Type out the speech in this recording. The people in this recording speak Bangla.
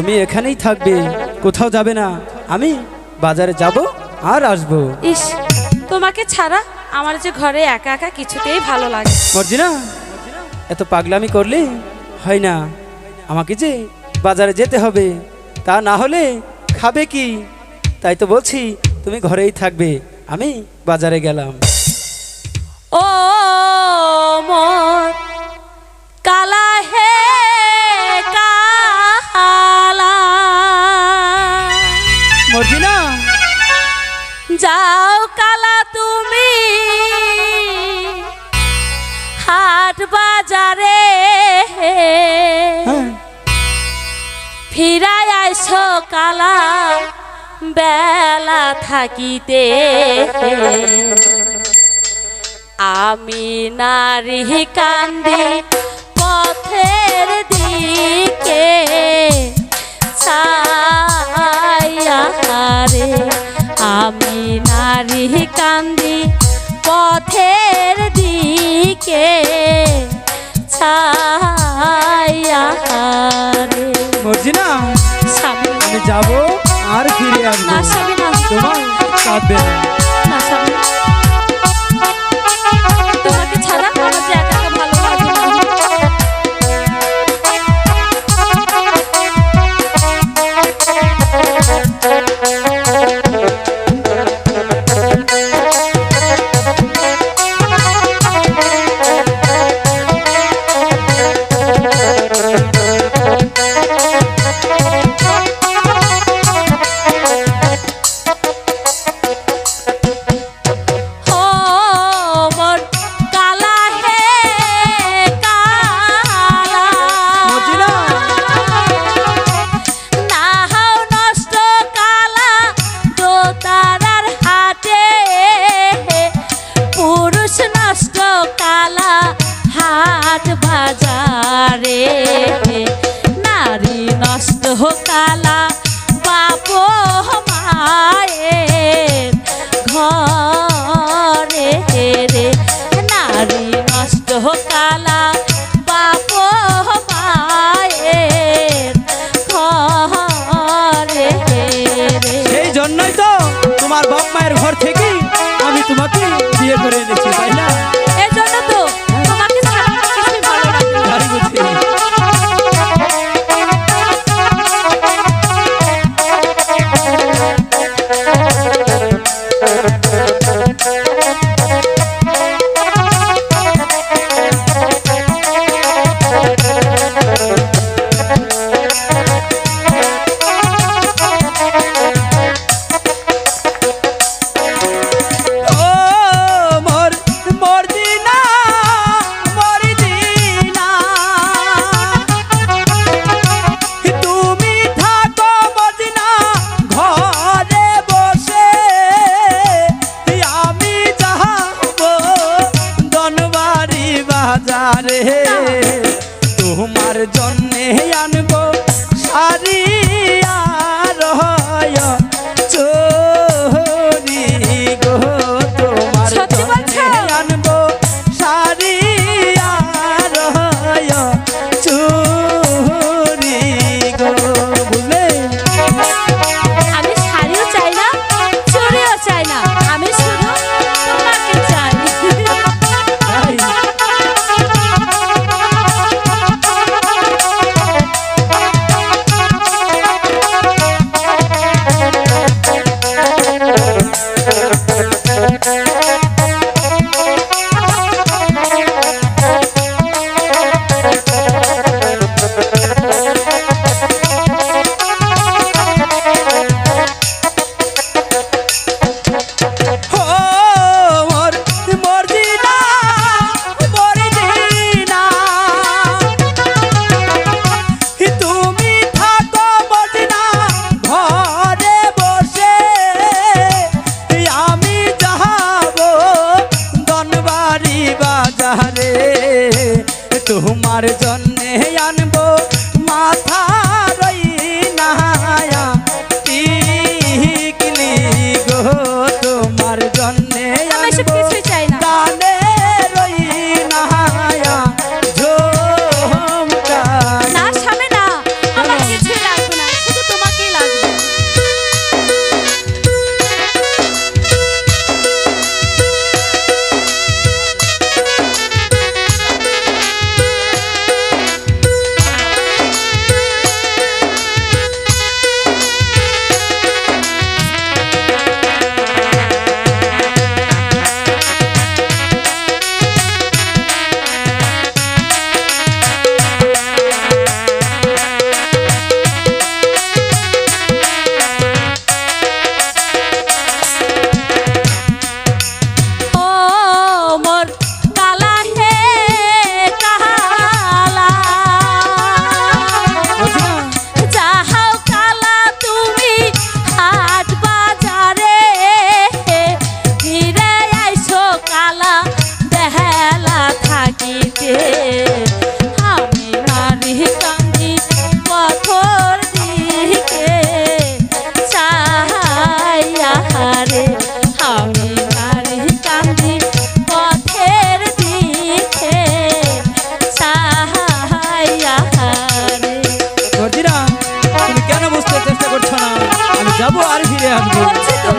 তুমি এখানেই থাকবে, কোথাও যাবে না। আমি বাজারে যাব আর আসবো। ইস, তোমাকে ছাড়া আমার যে ঘরে একা একা কিছুতেই ভালো লাগে। মর্জিনা, এত পাগলামি করলে হয় না। আমাকে যে বাজারে যেতে হবে, তা না হলে খাবে কি? তাই তো বলছি তুমি ঘরেই থাকবে, আমি বাজারে গেলাম। ও মোর কালা হে কালা, মর্জিনা, যাও কালা তুমি হাট বাজারে, হ্যাঁ, ফিরাই আইসো কালা বেলা থাকিতে। আমি নারী কান্দি পথের দিকে ছায়া রে, আমি নারী কান্দি পথের দিকে ছায়া রে। মর্জিনা, স্বামী, আমি যাব আর ফিরে আসবো। না স্বামী না, তোমার কাঁদবে না। না স্বামী, তোমাকে ছাড়া আমার যে একা একা ভালো লাগে না। নারী নষ্ট কালা বাপ মায়ের ঘরে রে, নারী নষ্ট কালা বাপ মায়ের ঘরে রে। সেই জন্যই তো তোমার বাপ মায়ের ঘর থেকে আমি তোমাকে বিয়ে করে এনেছি, তাই না? এই জন্য তো তোমাকে ছাড়া আমার কিছুই ভালো লাগে না। তাই বুঝি। ও মর্জিনা, যাব আর ফিরে আসবো। বলছি তো